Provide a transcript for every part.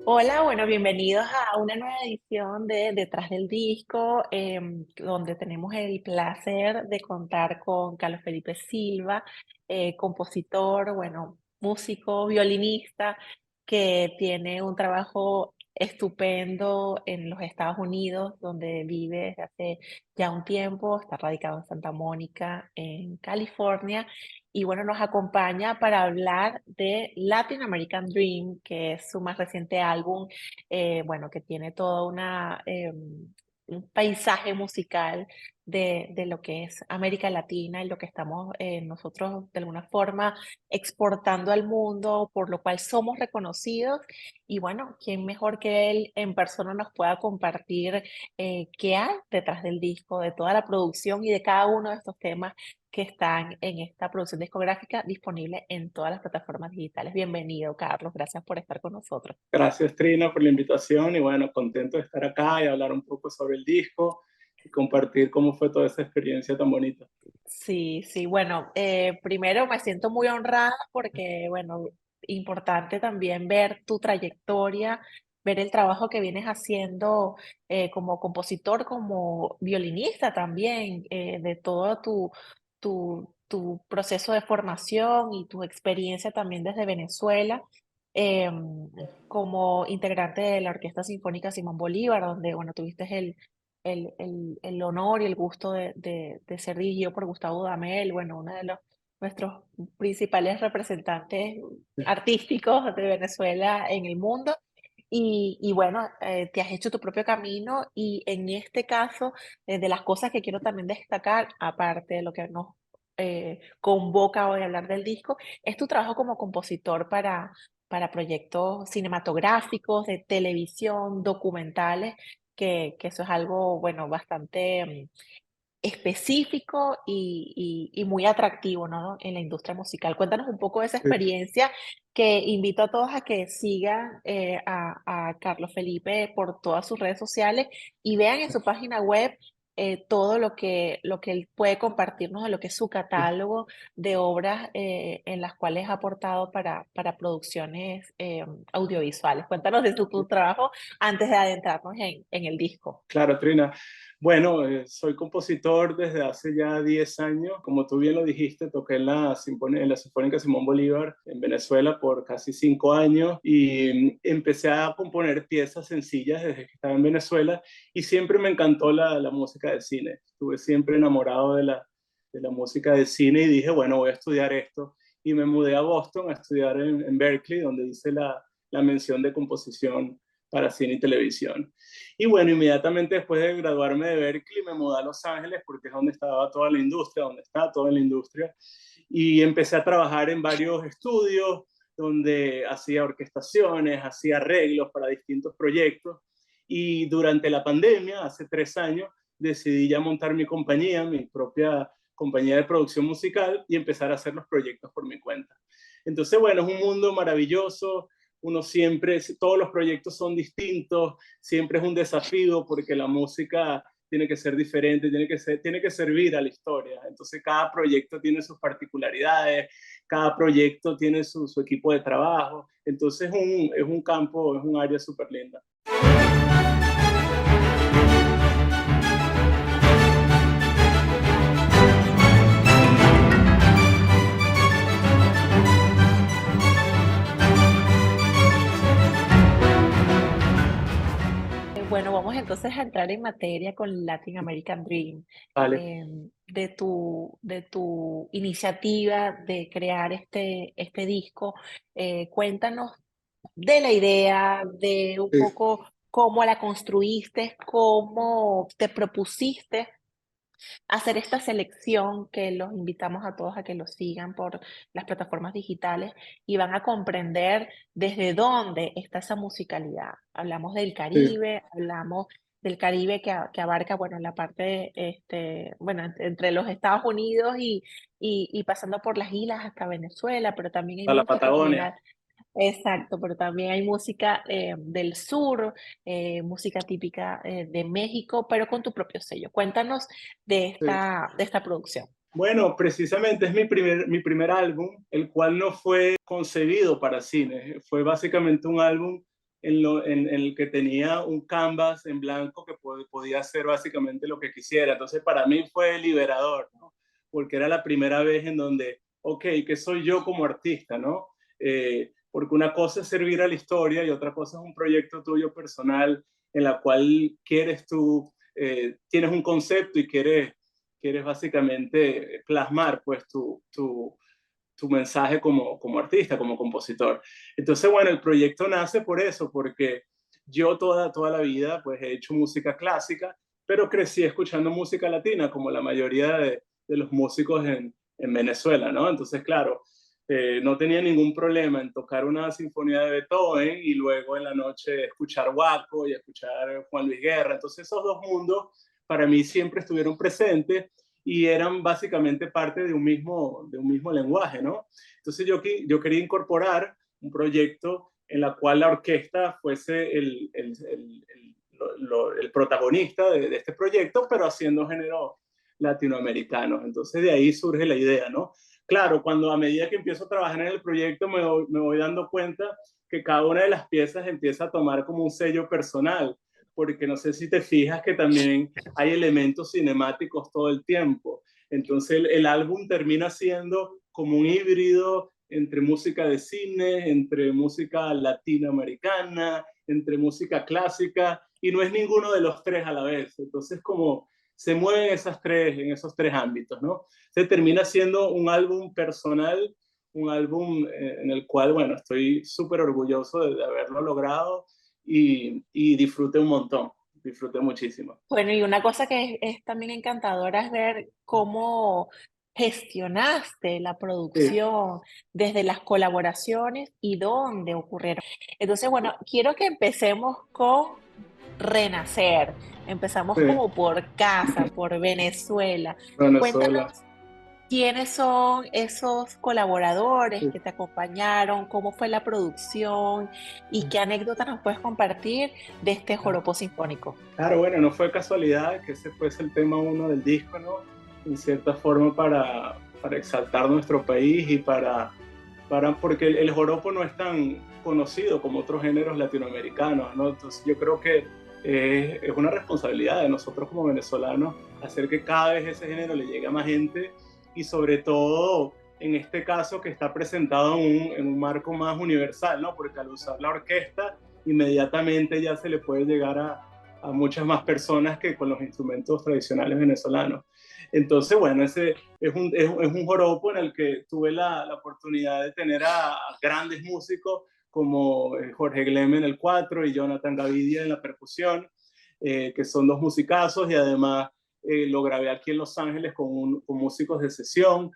Hola, bueno, bienvenidos a una nueva edición de Detrás del Disco, donde tenemos el placer de contar con Carlos Felipe Silva, compositor, bueno, músico, violinista, que tiene un trabajo estupendo en los Estados Unidos, donde vive desde hace ya un tiempo, está radicado en Santa Mónica, en California, y bueno, nos acompaña para hablar de Latin American Dream, que es su más reciente álbum, bueno, que tiene toda un paisaje musical de lo que es América Latina y lo que estamos nosotros de alguna forma exportando al mundo, por lo cual somos reconocidos. Y bueno, ¿quién mejor que él en persona nos pueda compartir qué hay detrás del disco, de toda la producción y de cada uno de estos temas que están en esta producción discográfica disponible en todas las plataformas digitales? Bienvenido, Carlos. Gracias por estar con nosotros. Gracias, Trina, por la invitación y bueno, contento de estar acá y hablar un poco sobre el disco y compartir cómo fue toda esa experiencia tan bonita. Sí, sí, bueno, primero me siento muy honrada porque, bueno, importante también ver tu trayectoria, ver el trabajo que vienes haciendo como compositor, como violinista también, de todo tu proceso de formación y tu experiencia también desde Venezuela, como integrante de la Orquesta Sinfónica Simón Bolívar, donde, bueno, tuviste el honor y el gusto de ser dirigido por Gustavo Dudamel, bueno, uno de nuestros principales representantes artísticos de Venezuela en el mundo. Y bueno, te has hecho tu propio camino y en este caso, de las cosas que quiero también destacar, aparte de lo que nos convoca hoy a hablar del disco, es tu trabajo como compositor para proyectos cinematográficos, de televisión, documentales, que eso es algo, bueno, bastante específico y muy atractivo, ¿no? En la industria musical. Cuéntanos un poco de esa Sí. experiencia, que invito a todos a que sigan a Carlos Felipe por todas sus redes sociales y vean en su página web todo lo que él puede compartirnos de lo que es su catálogo de obras en las cuales ha aportado para producciones audiovisuales. Cuéntanos de tu trabajo antes de adentrarnos en el disco. Claro, Trina. Bueno, soy compositor desde hace ya 10 años. Como tú bien lo dijiste, toqué en la Sinfónica Simón Bolívar en Venezuela por casi 5 años y empecé a componer piezas sencillas desde que estaba en Venezuela y siempre me encantó la música de cine. Estuve siempre enamorado de la música de cine y dije, bueno, voy a estudiar esto. Y me mudé a Boston a estudiar en Berkeley, donde hice la mención de composición para cine y televisión. Y bueno, inmediatamente después de graduarme de Berkeley me mudé a Los Ángeles porque es donde estaba toda la industria, donde está toda la industria. Y empecé a trabajar en varios estudios donde hacía orquestaciones, hacía arreglos para distintos proyectos. Y durante la pandemia, hace 3 años, decidí ya montar mi compañía, mi propia compañía de producción musical y empezar a hacer los proyectos por mi cuenta. Entonces, bueno, es un mundo maravilloso. Uno siempre, todos los proyectos son distintos, siempre es un desafío porque la música tiene que ser diferente, tiene que servir a la historia. Entonces cada proyecto tiene sus particularidades, cada proyecto tiene su equipo de trabajo. Entonces es un campo, es un área súper linda. Bueno, vamos entonces a entrar en materia con Latin American Dream, Vale. de tu iniciativa de crear este disco. Cuéntanos de la idea, de un Sí. poco cómo la construiste, cómo te propusiste hacer esta selección, que los invitamos a todos a que lo sigan por las plataformas digitales y van a comprender desde dónde está esa musicalidad. Hablamos del Sí. Caribe, hablamos del Caribe que abarca, bueno, la parte, bueno, entre los Estados Unidos y pasando por las islas hasta Venezuela, pero también hay A la música que Patagonia. viene. Exacto, pero también hay música del sur, música típica de México, pero con tu propio sello. Cuéntanos de Sí. esta producción. Bueno, precisamente es mi primer álbum, el cual no fue concebido para cine. Fue básicamente un álbum en el que tenía un canvas en blanco que podía hacer básicamente lo que quisiera. Entonces para mí fue liberador, ¿no? Porque era la primera vez en donde, ok, ¿qué soy yo como artista, no? Porque una cosa es servir a la historia y otra cosa es un proyecto tuyo personal en la cual quieres tú, tienes un concepto y quieres básicamente plasmar pues tu mensaje como artista, como compositor. Entonces, bueno, el proyecto nace por eso, porque yo toda la vida pues he hecho música clásica, pero crecí escuchando música latina, como la mayoría de los músicos en Venezuela, ¿no? Entonces, claro, no tenía ningún problema en tocar una sinfonía de Beethoven y luego en la noche escuchar Guaco y escuchar Juan Luis Guerra. Entonces, esos dos mundos para mí siempre estuvieron presentes y eran básicamente parte de un mismo lenguaje, ¿no? Entonces yo quería incorporar un proyecto en la cual la orquesta fuese el protagonista de este proyecto, pero haciendo géneros latinoamericanos. Entonces de ahí surge la idea, ¿no? Claro, cuando a medida que empiezo a trabajar en el proyecto me voy dando cuenta que cada una de las piezas empieza a tomar como un sello personal, porque no sé si te fijas que también hay elementos cinemáticos todo el tiempo. Entonces el álbum termina siendo como un híbrido entre música de cine, entre música latinoamericana, entre música clásica, y no es ninguno de los tres a la vez. Entonces como se mueven en esos tres ámbitos, ¿no? Se termina siendo un álbum personal, un álbum en el cual, bueno, estoy súper orgulloso de haberlo logrado y disfruté un montón, disfruté muchísimo. Bueno, y una cosa que es también encantadora es ver cómo gestionaste la Sí, producción, desde las colaboraciones y dónde ocurrieron. Entonces, bueno, quiero que empecemos con renacer. Empezamos sí, como por casa, por Venezuela. Venezuela. Cuéntanos quiénes son esos colaboradores Sí. que te acompañaron, cómo fue la producción y qué anécdotas nos puedes compartir de este joropo sinfónico. Claro, bueno, no fue casualidad que ese fuese el tema uno del disco, ¿no? En cierta forma para exaltar nuestro país y porque el joropo no es tan conocido como otros géneros latinoamericanos, ¿no? Entonces yo creo que es una responsabilidad de nosotros como venezolanos hacer que cada vez ese género le llegue a más gente y sobre todo en este caso que está presentado en un marco más universal, ¿no? Porque al usar la orquesta inmediatamente ya se le puede llegar a muchas más personas que con los instrumentos tradicionales venezolanos. Entonces, bueno, ese es un joropo en el que tuve la oportunidad de tener a grandes músicos como Jorge Gleme en el cuatro y Jonathan Gavidia en la percusión, que son dos musicazos y además lo grabé aquí en Los Ángeles con músicos de sesión,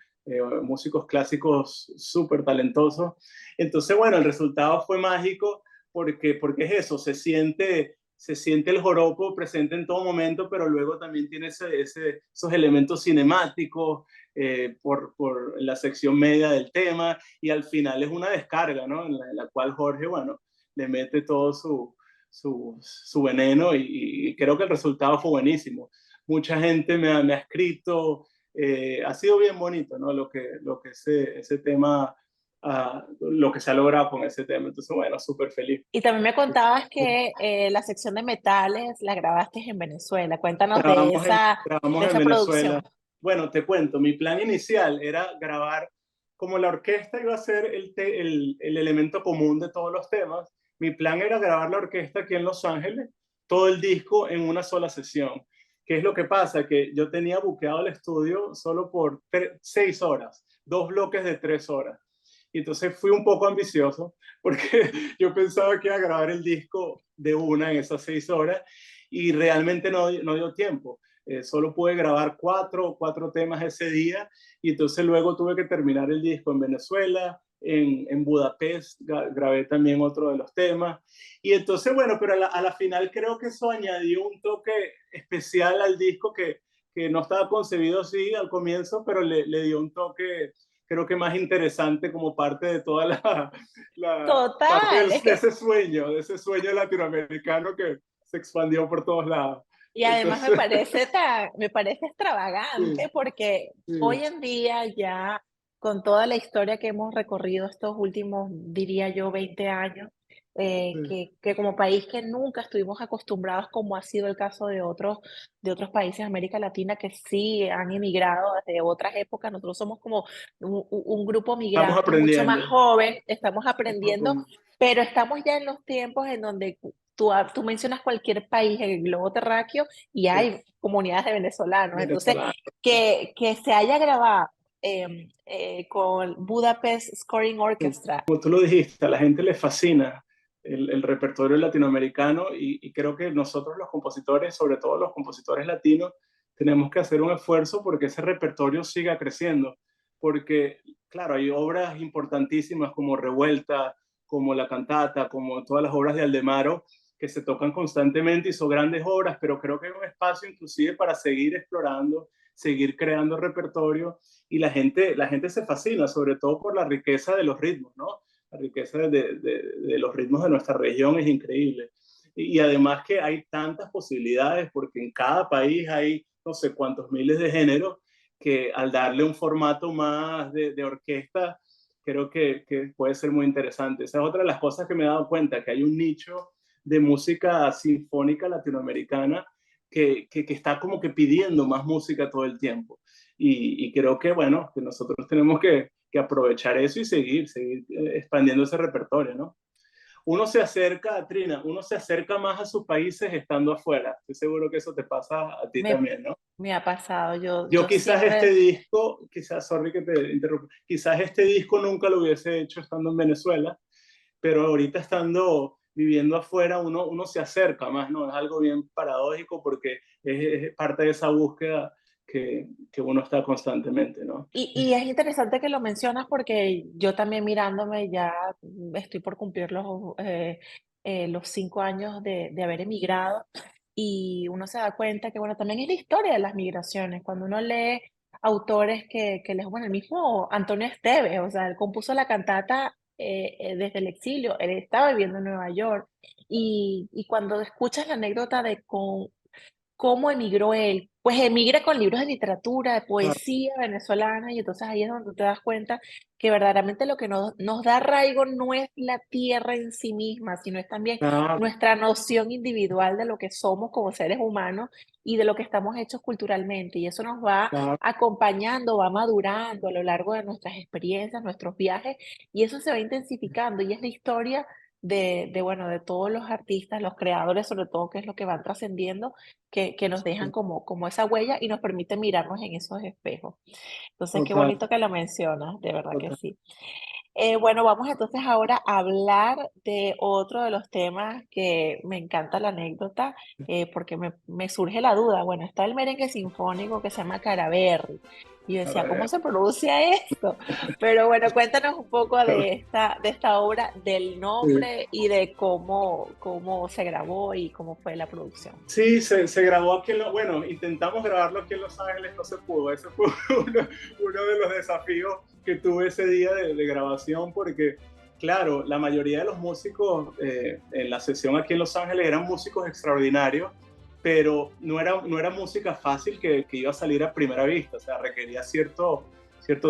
músicos clásicos súper talentosos. Entonces, bueno, el resultado fue mágico porque es eso, se siente el joropo presente en todo momento, pero luego también tiene esos elementos cinemáticos por la sección media del tema y al final es una descarga, ¿no? En la cual Jorge, bueno, le mete todo su veneno y creo que el resultado fue buenísimo. Mucha gente me ha escrito, ha sido bien bonito, ¿no? Lo que ese tema, lo que se ha logrado con ese tema. Entonces, bueno, súper feliz. Y también me contabas que la sección de metales la grabaste en Venezuela. Cuéntanos de Grabamos en esa Venezuela. producción. Bueno, te cuento, mi plan inicial era grabar, como la orquesta iba a ser el elemento común de todos los temas, mi plan era grabar la orquesta aquí en Los Ángeles, todo el disco en una sola sesión. ¿Qué es lo que pasa? Que yo tenía buqueado el estudio solo por 6 horas, dos bloques de 3 horas. Y entonces fui un poco ambicioso porque yo pensaba que iba a grabar el disco de una en esas 6 horas y realmente no dio tiempo. Solo pude grabar cuatro temas ese día y entonces luego tuve que terminar el disco en Venezuela, en Budapest grabé también otro de los temas y entonces bueno, pero a la final creo que eso añadió un toque especial al disco que no estaba concebido así al comienzo, pero le dio un toque creo que más interesante como parte de toda parte Total, es que, de ese sueño latinoamericano que se expandió por todos lados. y además Entonces, me parece sí, extravagante porque sí, hoy en día ya con toda la historia que hemos recorrido estos últimos, diría yo, 20 años, Sí. que como país que nunca estuvimos acostumbrados, como ha sido el caso de otros países de América Latina que sí han emigrado desde otras épocas. Nosotros somos como un grupo Estamos migrante mucho más aprendiendo. joven, estamos aprendiendo, Estamos pero estamos ya en los tiempos en donde tú mencionas cualquier país en el globo terráqueo y hay comunidades de venezolanos. Entonces, venezolanos. que se haya grabado con Budapest Scoring Orchestra. Como tú lo dijiste, a la gente le fascina el repertorio latinoamericano y creo que nosotros los compositores, sobre todo los compositores latinos, tenemos que hacer un esfuerzo porque ese repertorio siga creciendo. Porque, claro, hay obras importantísimas como Revuelta, como La Cantata, como todas las obras de Aldemaro, que se tocan constantemente y son grandes obras, pero creo que hay un espacio inclusive para seguir explorando, seguir creando repertorio y la gente se fascina, sobre todo por la riqueza de los ritmos, ¿no? La riqueza de los ritmos de nuestra región es increíble. Y además que hay tantas posibilidades porque en cada país hay no sé cuántos miles de géneros que al darle un formato más de orquesta, creo que puede ser muy interesante. Esa es otra de las cosas que me he dado cuenta, que hay un nicho de música sinfónica latinoamericana que está como que pidiendo más música todo el tiempo. Y creo que, bueno, que nosotros tenemos que aprovechar eso y seguir expandiendo ese repertorio, ¿no? Uno se acerca, Trina, uno se acerca más a sus países estando afuera. Estoy seguro que eso te pasa a ti Me, también, ¿no? me ha pasado, Yo yo quizás este siempre, disco, quizás, sorry que te interrumpa, quizás este disco nunca lo hubiese hecho estando en Venezuela, pero ahorita estando viviendo afuera uno se acerca más, ¿no? Es algo bien paradójico porque es parte de esa búsqueda que uno está constantemente, ¿no? y es interesante que lo mencionas porque yo también mirándome ya estoy por cumplir los 5 años de haber emigrado y uno se da cuenta que, bueno, también es la historia de las migraciones. Cuando uno lee autores bueno, el mismo Antonio Esteves, o sea, él compuso la cantata desde el exilio, él estaba viviendo en Nueva York y cuando escuchas la anécdota de ¿cómo emigró él? Pues emigra con libros de literatura, de poesía venezolana, y entonces ahí es donde tú te das cuenta que verdaderamente lo que nos da arraigo no es la tierra en sí misma, sino es también Claro, nuestra noción individual de lo que somos como seres humanos y de lo que estamos hechos culturalmente. Y eso nos va claro, acompañando, va madurando a lo largo de nuestras experiencias, nuestros viajes, y eso se va intensificando. Y es la historia bueno, de todos los artistas, los creadores, sobre todo, que es lo que van trascendiendo que nos dejan como esa huella y nos permiten mirarnos en esos espejos. Entonces, qué total, bonito que lo mencionas, de verdad que total. sí. Bueno, vamos entonces ahora a hablar de otro de los temas que me encanta la anécdota, porque me surge la duda. Bueno, está el merengue sinfónico que se llama Caraberry. Y yo A decía, ¿cómo ver, se pronuncia esto? Pero bueno, cuéntanos un poco de esta obra, del sí, nombre y de cómo se grabó y cómo fue la producción. sí, se grabó aquí bueno, intentamos grabarlo aquí en Los Ángeles, no se pudo. Ese fue uno de los desafíos que tuve ese día de grabación, porque, claro, la mayoría de los músicos en la sesión aquí en Los Ángeles eran músicos extraordinarios, pero no era música fácil que iba a salir a primera vista, o sea, requería cierto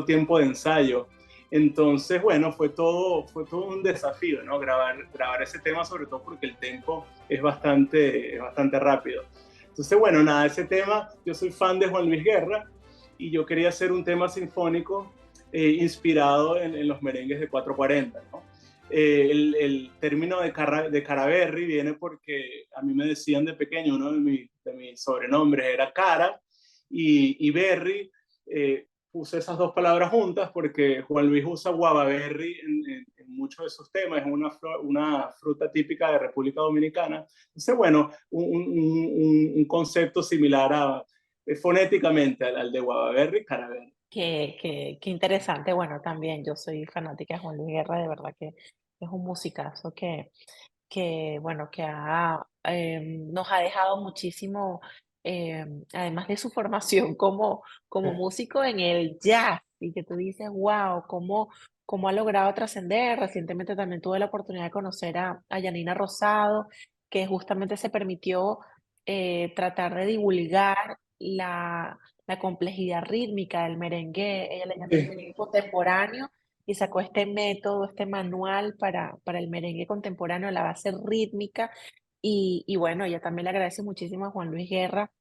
tiempo de ensayo. Entonces, bueno, fue todo un desafío, ¿no? Grabar ese tema, sobre todo porque el tempo es bastante rápido. Entonces, bueno, nada, ese tema, yo soy fan de Juan Luis Guerra y yo quería hacer un tema sinfónico inspirado en los merengues de 440, ¿no? El término de Caraberry viene porque a mí me decían de pequeño, uno de mis sobrenombres era Cara y Berry, puse esas dos palabras juntas porque Juan Luis usa guavaberry en muchos de sus temas, es una fruta típica de República Dominicana. Entonces, bueno, un concepto similar fonéticamente al de guavaberry, caraberry. Qué interesante. Bueno, también yo soy fanática de Juan Luis Guerra, de verdad que es un musicazo bueno, nos ha dejado muchísimo, además de su formación como músico en el jazz, y que tú dices, wow, cómo ha logrado trascender. Recientemente también tuve la oportunidad de conocer a Yanina Rosado, que justamente se permitió tratar de divulgar la complejidad rítmica del merengue, ella le llama el Sí, merengue contemporáneo, y sacó este método, este manual para el merengue contemporáneo, la base rítmica. Y bueno, ella también le agradece muchísimo a Juan Luis Guerra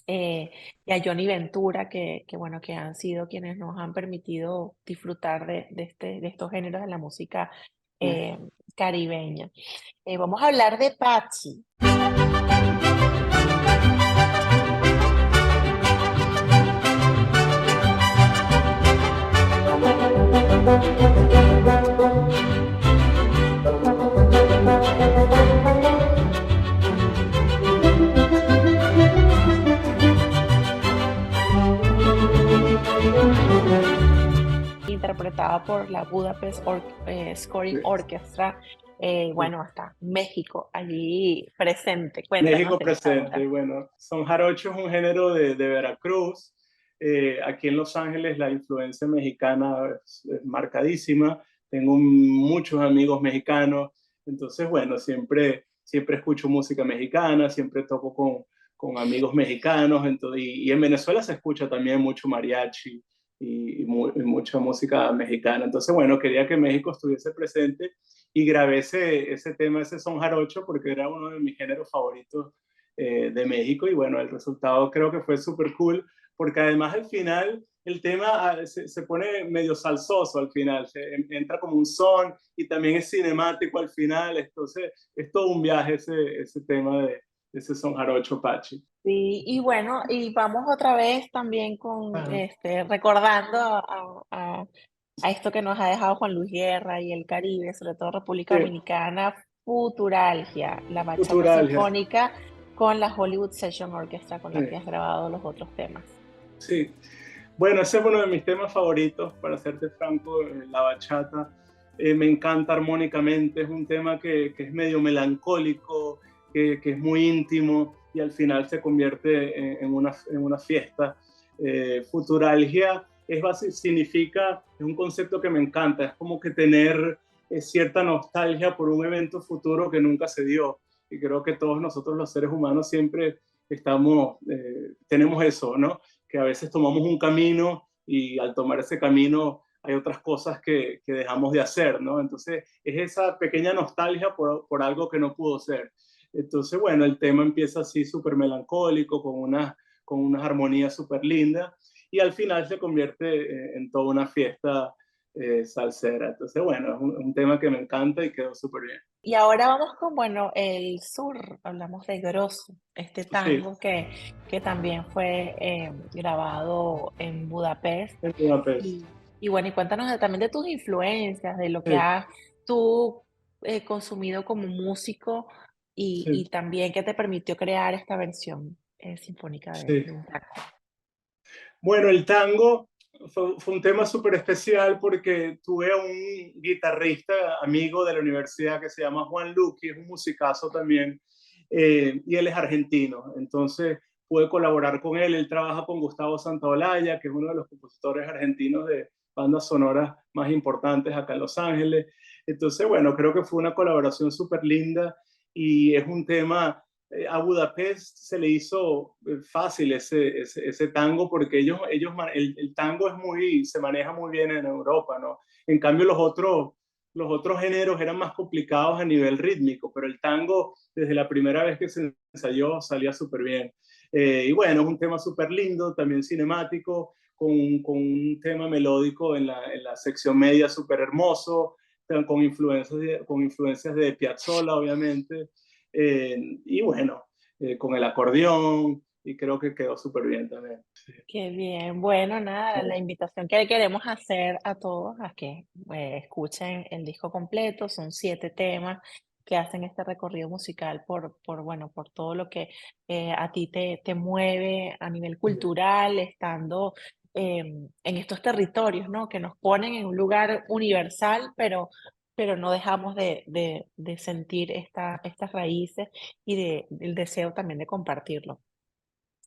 y a Johnny Ventura, bueno, que han sido quienes nos han permitido disfrutar de estos géneros de la música eh, caribeña. Vamos a hablar de Patsy. Interpretada por la Scoring Sí. Orchestra, bueno, hasta México allí presente. Cuéntanos México de qué se presente, habla. bueno, son jarocho es un género de Veracruz. Aquí en Los Ángeles la influencia mexicana es marcadísima. Tengo muchos amigos mexicanos, entonces, bueno, siempre escucho música mexicana, siempre toco con amigos mexicanos, entonces, y en Venezuela se escucha también mucho mariachi y mucha música mexicana. Entonces, bueno, quería que México estuviese presente y grabé ese tema, ese son jarocho, porque era uno de mis géneros favoritos de México y bueno, el resultado creo que fue súper cool, porque además al final el tema se pone medio salsoso al final, entra como un son y también es cinemático al final, entonces es todo un viaje ese tema de ese son jarocho Pachi. Sí, y bueno, y vamos otra vez también recordando a esto que nos ha dejado Juan Luis Guerra y el Caribe, sobre todo República Sí, Dominicana, Futuralgia, la bachata cultural, sinfónica con la Hollywood Session Orchestra con sí, la que has grabado los otros temas. sí. Bueno, ese es uno de mis temas favoritos, para serte franco, la bachata. Me encanta armónicamente, es un tema que es medio melancólico, que es muy íntimo y al final se convierte en una fiesta. Futuralgia significa, es un concepto que me encanta, es como que tener cierta nostalgia por un evento futuro que nunca se dio. Y creo que todos nosotros los seres humanos siempre tenemos eso, ¿no? Que a veces tomamos un camino y al tomar ese camino hay otras cosas que dejamos de hacer, ¿no? Entonces es esa pequeña nostalgia por algo que no pudo ser. Entonces, bueno, el tema empieza así súper melancólico, con unas armonías súper lindas y al final se convierte en toda una fiesta salsera. Entonces, bueno, es un tema que me encanta y quedó súper bien. Y ahora vamos con, bueno, el sur, hablamos de Grosso, este Sí, tango que también fue grabado en Budapest. en Budapest. Y bueno, y cuéntanos también de tus influencias, de lo que Sí, has tú consumido como músico y sí, también qué te permitió crear esta versión sinfónica sí. de un tango. Bueno, el tango fue un tema súper especial porque tuve a un guitarrista amigo de la universidad que se llama Juan Luqui, es un musicazo también, y él es argentino. Entonces pude colaborar con él. Él trabaja con Gustavo Santaolalla, que es uno de los compositores argentinos de bandas sonoras más importantes acá en Los Ángeles. Entonces, bueno, creo que fue una colaboración súper linda y es un tema a Budapest se le hizo fácil ese tango porque el tango se maneja muy bien en Europa, ¿no? En cambio los otros géneros eran más complicados a nivel rítmico, pero el tango desde la primera vez que se ensayó salía súper bien. Y bueno, es un tema súper lindo, también cinemático, con un tema melódico en la sección media súper hermoso, con influencias de Piazzolla, obviamente. Y bueno, con el acordeón, y creo que quedó súper bien también. Qué bien. Bueno, nada, la invitación que le queremos hacer a todos a que escuchen el disco completo, son 7 temas que hacen este recorrido musical bueno, por todo lo que a ti te mueve a nivel cultural, estando en estos territorios, ¿no? Que nos ponen en un lugar universal, pero no dejamos de sentir estas raíces y del deseo también de compartirlo.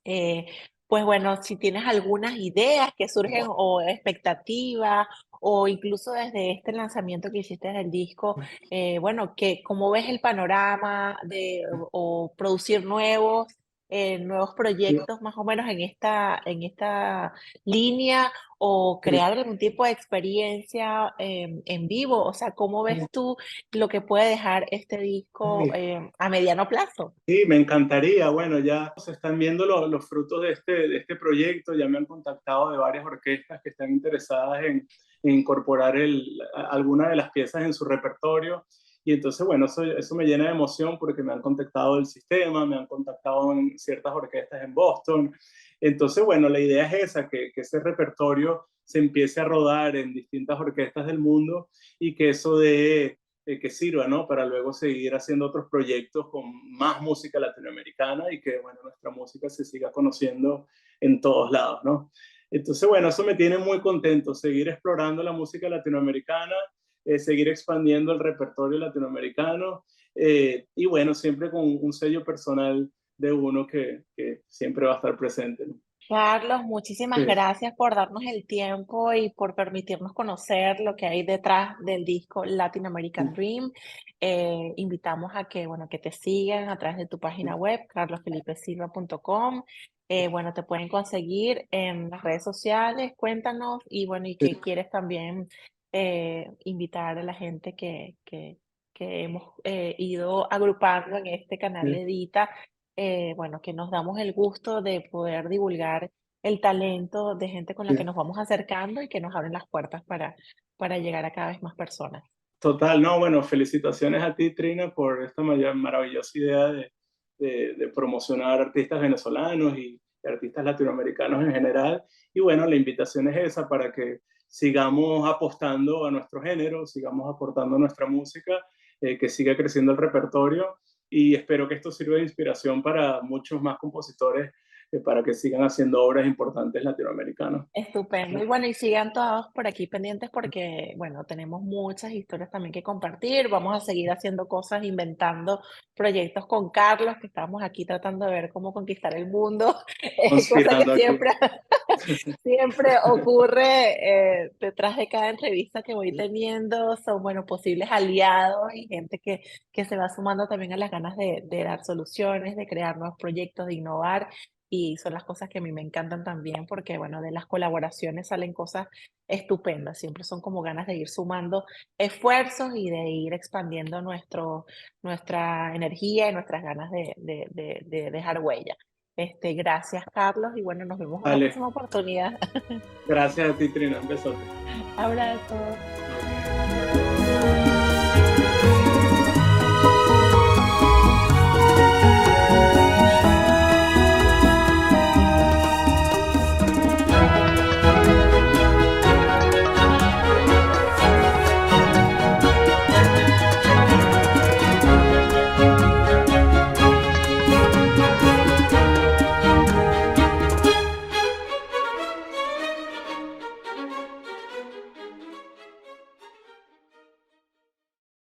Eh, pues bueno, si tienes algunas ideas que surgen o expectativas o incluso desde este lanzamiento que hiciste del disco, bueno, ¿cómo ves el panorama de o producir nuevos? nuevos proyectos más o menos en esta línea o crear algún tipo de experiencia en vivo? O sea, ¿cómo ves tú lo que puede dejar este disco Sí. a mediano plazo? Sí, me encantaría. Bueno, ya se están viendo los frutos de este proyecto. Ya me han contactado de varias orquestas que están interesadas en incorporar alguna de las piezas en su repertorio. Y entonces, bueno, eso me llena de emoción porque me han contactado del sistema, me han contactado en ciertas orquestas en Boston. Entonces, bueno, la idea es esa, que ese repertorio se empiece a rodar en distintas orquestas del mundo y que eso dé que sirva, ¿no? Para luego seguir haciendo otros proyectos con más música latinoamericana y que, bueno, nuestra música se siga conociendo en todos lados, ¿no? Entonces, bueno, eso me tiene muy contento, seguir explorando la música latinoamericana, seguir expandiendo el repertorio latinoamericano y, bueno, siempre con un sello personal de uno que siempre va a estar presente, ¿no? Carlos, muchísimas Sí, gracias por darnos el tiempo y por permitirnos conocer lo que hay detrás del disco Latin American Dream. Invitamos a que, bueno, que te sigan a través de tu página web, carlosfelipesilva.com. Bueno, te pueden conseguir en las redes sociales, cuéntanos, y bueno, y sí, que quieres también invitar a la gente que hemos ido agrupando en este canal sí. de Edita, bueno, que nos damos el gusto de poder divulgar el talento de gente con la que Sí. nos vamos acercando y que nos abren las puertas para llegar a cada vez más personas. Total, no, bueno, felicitaciones a ti, Trina, por esta maravillosa idea de promocionar artistas venezolanos y artistas latinoamericanos en general. Y bueno, la invitación es esa para que sigamos apostando a nuestro género, sigamos aportando nuestra música, que siga creciendo el repertorio y espero que esto sirva de inspiración para muchos más compositores, para que sigan haciendo obras importantes latinoamericanas. Estupendo. Y bueno, y sigan todos por aquí pendientes porque, bueno, tenemos muchas historias también que compartir. Vamos a seguir haciendo cosas, inventando proyectos con Carlos, que estamos aquí tratando de ver cómo conquistar el mundo, cosa que Conspirando aquí. siempre, siempre ocurre detrás de cada entrevista que voy teniendo. Son, bueno, posibles aliados y gente que se va sumando también a las ganas de dar soluciones, de crear nuevos proyectos, de innovar. Y son las cosas que a mí me encantan también porque, bueno, de las colaboraciones salen cosas estupendas. Siempre son como ganas de ir sumando esfuerzos y de ir expandiendo nuestra energía y nuestras ganas de dejar huella. Gracias, Carlos, y bueno, nos vemos en una Vale, próxima oportunidad. gracias a ti, Trina, un besote. Abrazo.